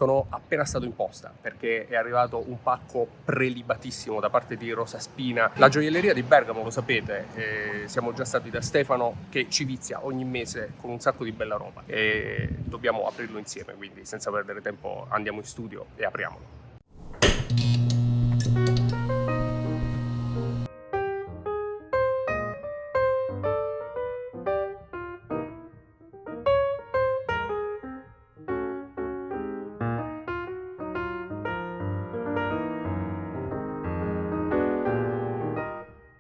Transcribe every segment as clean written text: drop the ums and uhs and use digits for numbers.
Sono appena stato in posta perché è arrivato un pacco prelibatissimo da parte di Rosa Spina. La gioielleria di Bergamo, lo sapete, siamo già stati da Stefano che ci vizia ogni mese con un sacco di bella roba e dobbiamo aprirlo insieme, quindi senza perdere tempo andiamo in studio e apriamolo.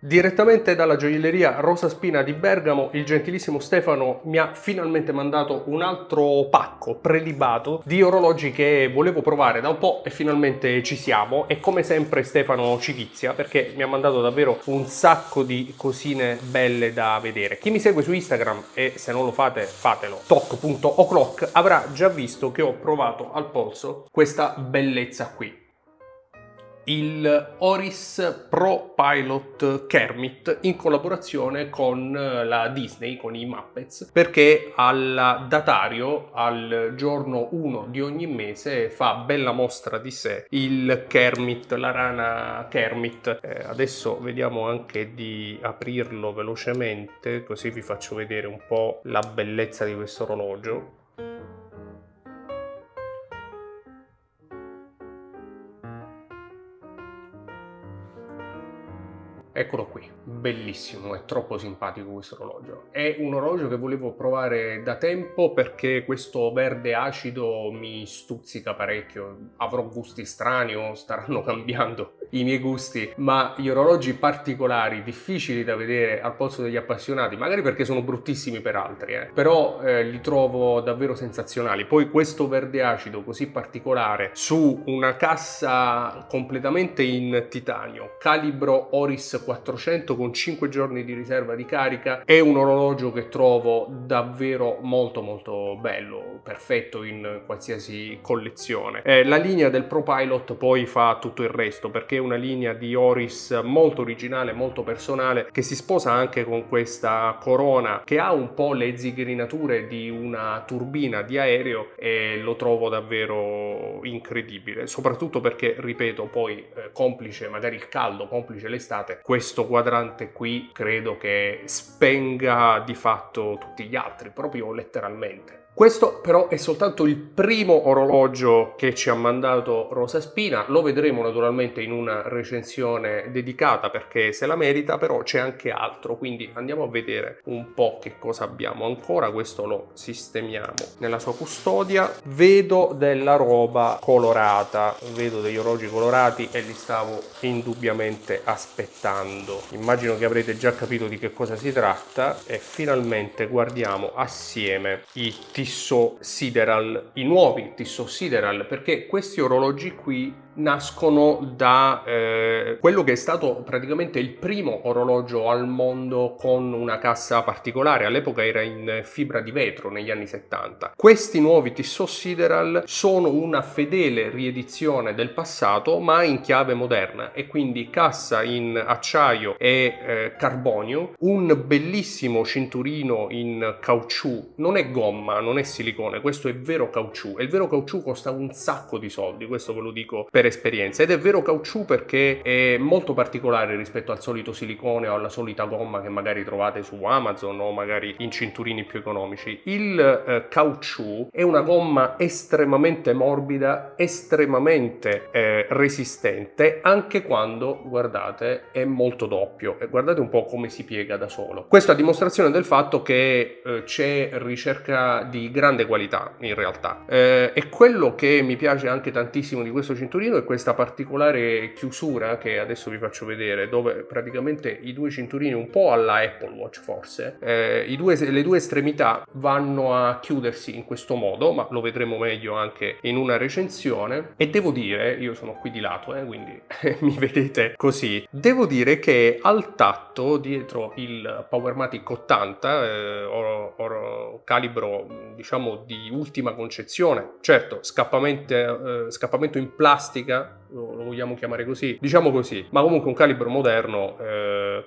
Direttamente dalla gioielleria Rosa Spina di Bergamo, il gentilissimo Stefano mi ha finalmente mandato un altro pacco prelibato di orologi che volevo provare da un po' e finalmente ci siamo. E come sempre Stefano ci vizia perché mi ha mandato davvero un sacco di cosine belle da vedere. Chi mi segue su Instagram, e se non lo fate fatelo, toc.o'clock, avrà già visto che ho provato al polso questa bellezza qui. Il Oris Pro Pilot Kermit in collaborazione con la Disney, con i Muppets, perché al datario, al giorno 1 di ogni mese, fa bella mostra di sé il Kermit, la rana Kermit. Adesso vediamo anche di aprirlo velocemente, così vi faccio vedere un po' la bellezza di questo orologio. Eccolo qui, bellissimo, è troppo simpatico questo orologio. È un orologio che volevo provare da tempo perché questo verde acido mi stuzzica parecchio. Avrò gusti strani o staranno cambiando i miei gusti, ma gli orologi particolari, difficili da vedere al polso degli appassionati, magari perché sono bruttissimi per altri, però li trovo davvero sensazionali. Poi questo verde acido così particolare su una cassa completamente in titanio, calibro Oris 400 con 5 giorni di riserva di carica, è un orologio che trovo davvero molto bello, perfetto in qualsiasi collezione. La linea del Pro Pilot poi fa tutto il resto perché è una linea di Oris molto originale, molto personale, che si sposa anche con questa corona che ha un po' le zigherinature di una turbina di aereo e lo trovo davvero incredibile, soprattutto perché, ripeto, poi complice magari il caldo, complice l'estate, questo quadrante qui credo che spenga di fatto tutti gli altri, proprio letteralmente. Questo però è soltanto il primo orologio che ci ha mandato Rosa Spina, lo vedremo naturalmente in una recensione dedicata perché se la merita, però c'è anche altro, quindi andiamo a vedere un po' che cosa abbiamo ancora. Questo lo sistemiamo nella sua custodia. Vedo della roba colorata, vedo degli orologi colorati e li stavo indubbiamente aspettando. Immagino che avrete già capito di che cosa si tratta e finalmente guardiamo assieme i Tissot Sideral, i nuovi Tissot Sideral, perché questi orologi qui nascono da quello che è stato praticamente il primo orologio al mondo con una cassa particolare. All'epoca era in fibra di vetro negli anni 70. Questi nuovi Tissot Sideral sono una fedele riedizione del passato ma in chiave moderna, e quindi cassa in acciaio e carbonio, un bellissimo cinturino in caucciù, non è gomma, non è silicone, questo è vero caucciù, e il vero caucciù costa un sacco di soldi, questo ve lo dico per esperienza, ed è vero caucciù perché è molto particolare rispetto al solito silicone o alla solita gomma che magari trovate su Amazon o magari in cinturini più economici. Il caucciù è una gomma estremamente morbida, estremamente resistente, anche quando, guardate, è molto doppio, e guardate un po' come si piega da solo. Questo a dimostrazione del fatto che c'è ricerca di grande qualità in realtà, e quello che mi piace anche tantissimo di questo cinturino è questa particolare chiusura che adesso vi faccio vedere, dove praticamente i due cinturini, un po' alla Apple Watch forse, le due estremità vanno a chiudersi in questo modo, ma lo vedremo meglio anche in una recensione. E devo dire, io sono qui di lato, quindi mi vedete così, devo dire che al tatto, dietro il Powermatic 80, calibro diciamo di ultima concezione, certo scappamento in plastica, lo vogliamo chiamare così, diciamo così, ma comunque un calibro moderno,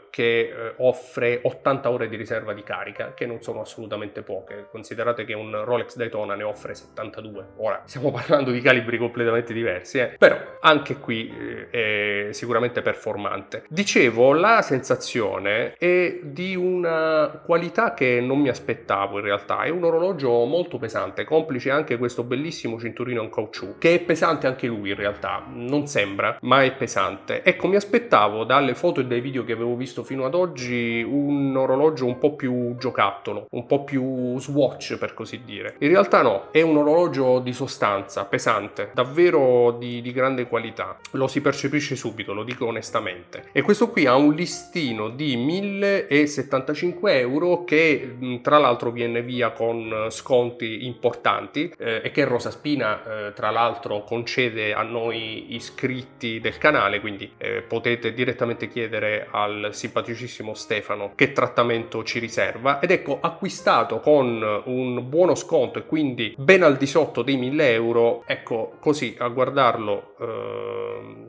che offre 80 ore di riserva di carica, che non sono assolutamente poche. Considerate che un Rolex Daytona ne offre 72. Ora, stiamo parlando di calibri completamente diversi, però anche qui è sicuramente performante. Dicevo, la sensazione è di una qualità che non mi aspettavo in realtà. È un orologio molto pesante, complice anche questo bellissimo cinturino in caucciù, che è pesante anche lui in realtà, non sembra, ma è pesante. Ecco, mi aspettavo dalle foto e dai video che avevo visto fino ad oggi un orologio un po' più giocattolo, un po' più swatch per così dire. In realtà no, è un orologio di sostanza, pesante, davvero di grande qualità. Lo si percepisce subito, lo dico onestamente. E questo qui ha un listino di 1075 euro che tra l'altro viene via con sconti importanti e che Rosa Spina tra l'altro concede a noi iscritti del canale, quindi potete direttamente chiedere al simpaticissimo Stefano che trattamento ci riserva. Ed ecco, acquistato con un buono sconto e quindi ben al di sotto dei 1000 euro, ecco, così a guardarlo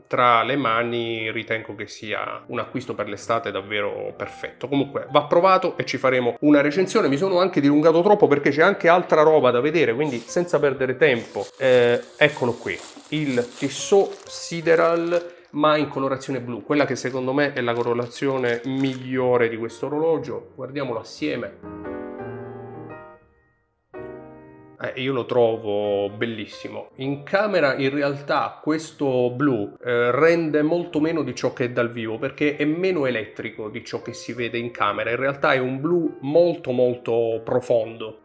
tra le mani ritengo che sia un acquisto per l'estate davvero perfetto. Comunque va provato e ci faremo una recensione. Mi sono anche dilungato troppo perché c'è anche altra roba da vedere, quindi senza perdere tempo, eccolo qui, il Tissot Sideral ma in colorazione blu, quella che secondo me è la colorazione migliore di questo orologio. Guardiamolo assieme. Io lo trovo bellissimo. In camera in realtà questo blu rende molto meno di ciò che è dal vivo, perché è meno elettrico di ciò che si vede in camera. In realtà è un blu molto molto profondo,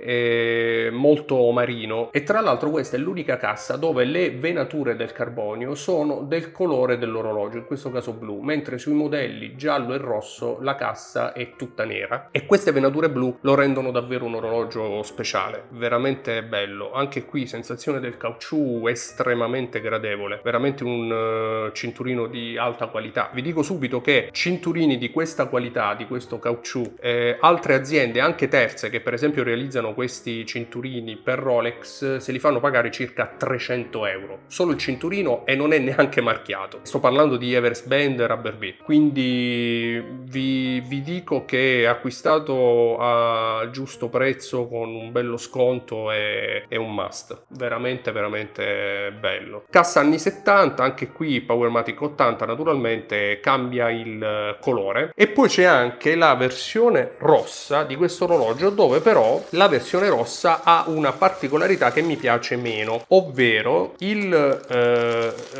molto marino, e tra l'altro questa è l'unica cassa dove le venature del carbonio sono del colore dell'orologio, in questo caso blu, mentre sui modelli giallo e rosso la cassa è tutta nera, e queste venature blu lo rendono davvero un orologio speciale, veramente bello. Anche qui sensazione del caucciù estremamente gradevole, veramente un cinturino di alta qualità. Vi dico subito che cinturini di questa qualità, di questo caucciù, altre aziende anche terze che per esempio realizzano questi cinturini per Rolex se li fanno pagare circa 300 euro solo il cinturino, e non è neanche marchiato. Sto parlando di Eversband Rubber Beat, quindi vi dico che acquistato a giusto prezzo con un bello sconto è un must, veramente veramente bello. Cassa anni 70, anche qui Powermatic 80 naturalmente, cambia il colore, e poi c'è anche la versione rossa di questo orologio, dove però la versione rossa ha una particolarità che mi piace meno, ovvero il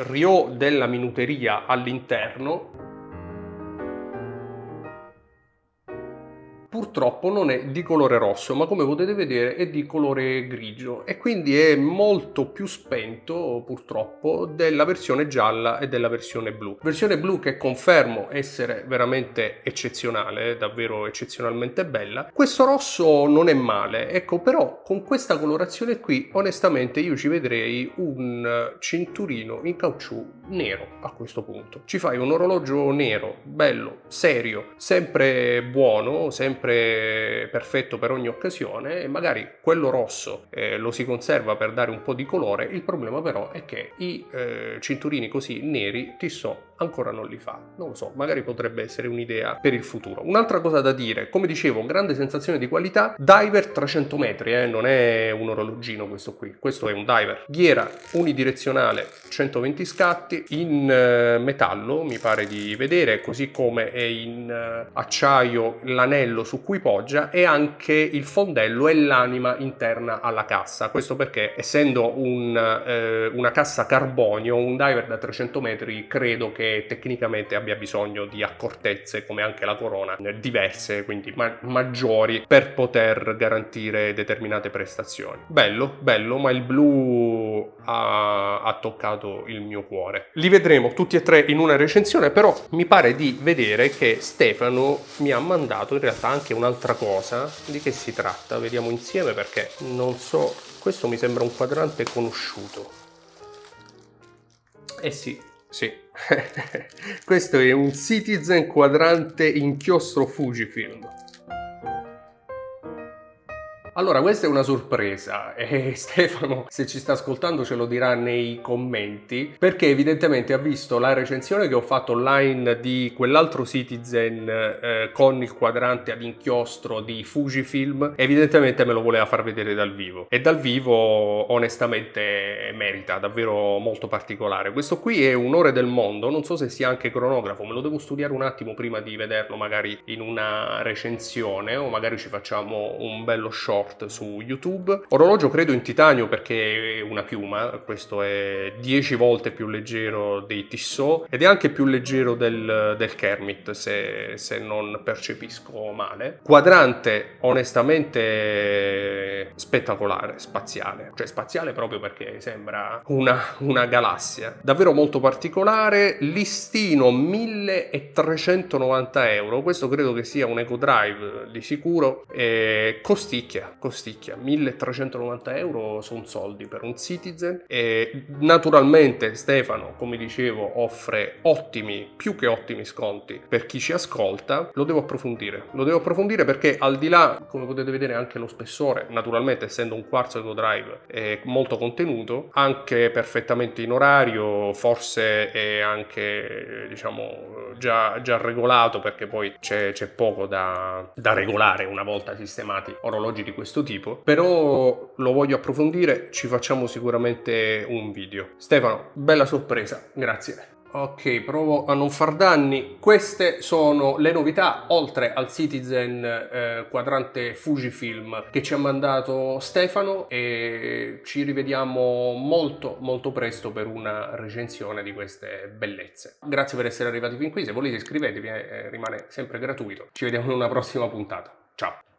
rio della minuteria all'interno purtroppo non è di colore rosso, ma come potete vedere è di colore grigio, e quindi è molto più spento purtroppo della versione gialla e della versione blu. Versione blu che confermo essere veramente eccezionale, davvero eccezionalmente bella. Questo rosso non è male, ecco, però con questa colorazione qui onestamente io ci vedrei un cinturino in caucciù nero a questo punto. Ci fai un orologio nero, bello, serio, sempre buono, sempre perfetto per ogni occasione, e magari quello rosso lo si conserva per dare un po' di colore. Il problema però è che i cinturini così neri Tissot ancora non li fa, non lo so, magari potrebbe essere un'idea per il futuro. Un'altra cosa da dire, come dicevo, grande sensazione di qualità, diver 300 metri, non è un orologino questo qui, questo è un diver, ghiera unidirezionale 120 scatti in metallo mi pare di vedere, così come è in acciaio l'anello su cui poggia, e anche il fondello e l'anima interna alla cassa. Questo perché, essendo una cassa carbonio, un diver da 300 metri credo che tecnicamente abbia bisogno di accortezze, come anche la corona, diverse, quindi maggiori, per poter garantire determinate prestazioni. Bello, bello, ma il blu ha toccato il mio cuore. Li vedremo tutti e tre in una recensione, però mi pare di vedere che Stefano mi ha mandato in realtà anche un'altra cosa. Di che si tratta? Vediamo insieme, perché non so, questo mi sembra un quadrante conosciuto. Eh sì, questo è un Citizen quadrante inchiostro Fujifilm. Allora, questa è una sorpresa e Stefano, se ci sta ascoltando, ce lo dirà nei commenti, perché evidentemente ha visto la recensione che ho fatto online di quell'altro Citizen con il quadrante ad inchiostro di Fujifilm. Evidentemente me lo voleva far vedere dal vivo, e dal vivo onestamente merita, davvero molto particolare. Questo qui è Un'ora del mondo, non so se sia anche cronografo, me lo devo studiare un attimo prima di vederlo magari in una recensione, o magari ci facciamo un bello short su YouTube. Orologio credo in titanio perché è una piuma, questo è 10 volte più leggero dei Tissot ed è anche più leggero del Kermit, se non percepisco male. Quadrante onestamente spettacolare, spaziale, cioè spaziale proprio perché sembra una galassia, davvero molto particolare. Listino 1390 euro, questo credo che sia un Eco Drive di sicuro, e costicchia 1390 euro sono soldi per un Citizen. E naturalmente Stefano, come dicevo, offre più che ottimi sconti per chi ci ascolta. Lo devo approfondire perché al di là, come potete vedere, anche lo spessore, naturalmente essendo un quarzo Eco Drive, è molto contenuto, anche perfettamente in orario, forse è anche diciamo già regolato, perché poi c'è poco da regolare una volta sistemati orologi di questo tipo, però lo voglio approfondire, ci facciamo sicuramente un video. Stefano, bella sorpresa, grazie. Ok, provo a non far danni. Queste sono le novità, oltre al Citizen quadrante Fujifilm che ci ha mandato Stefano, e ci rivediamo molto presto per una recensione di queste bellezze. Grazie per essere arrivati fin qui, se volete iscrivetevi, rimane sempre gratuito. Ci vediamo in una prossima puntata. Ciao!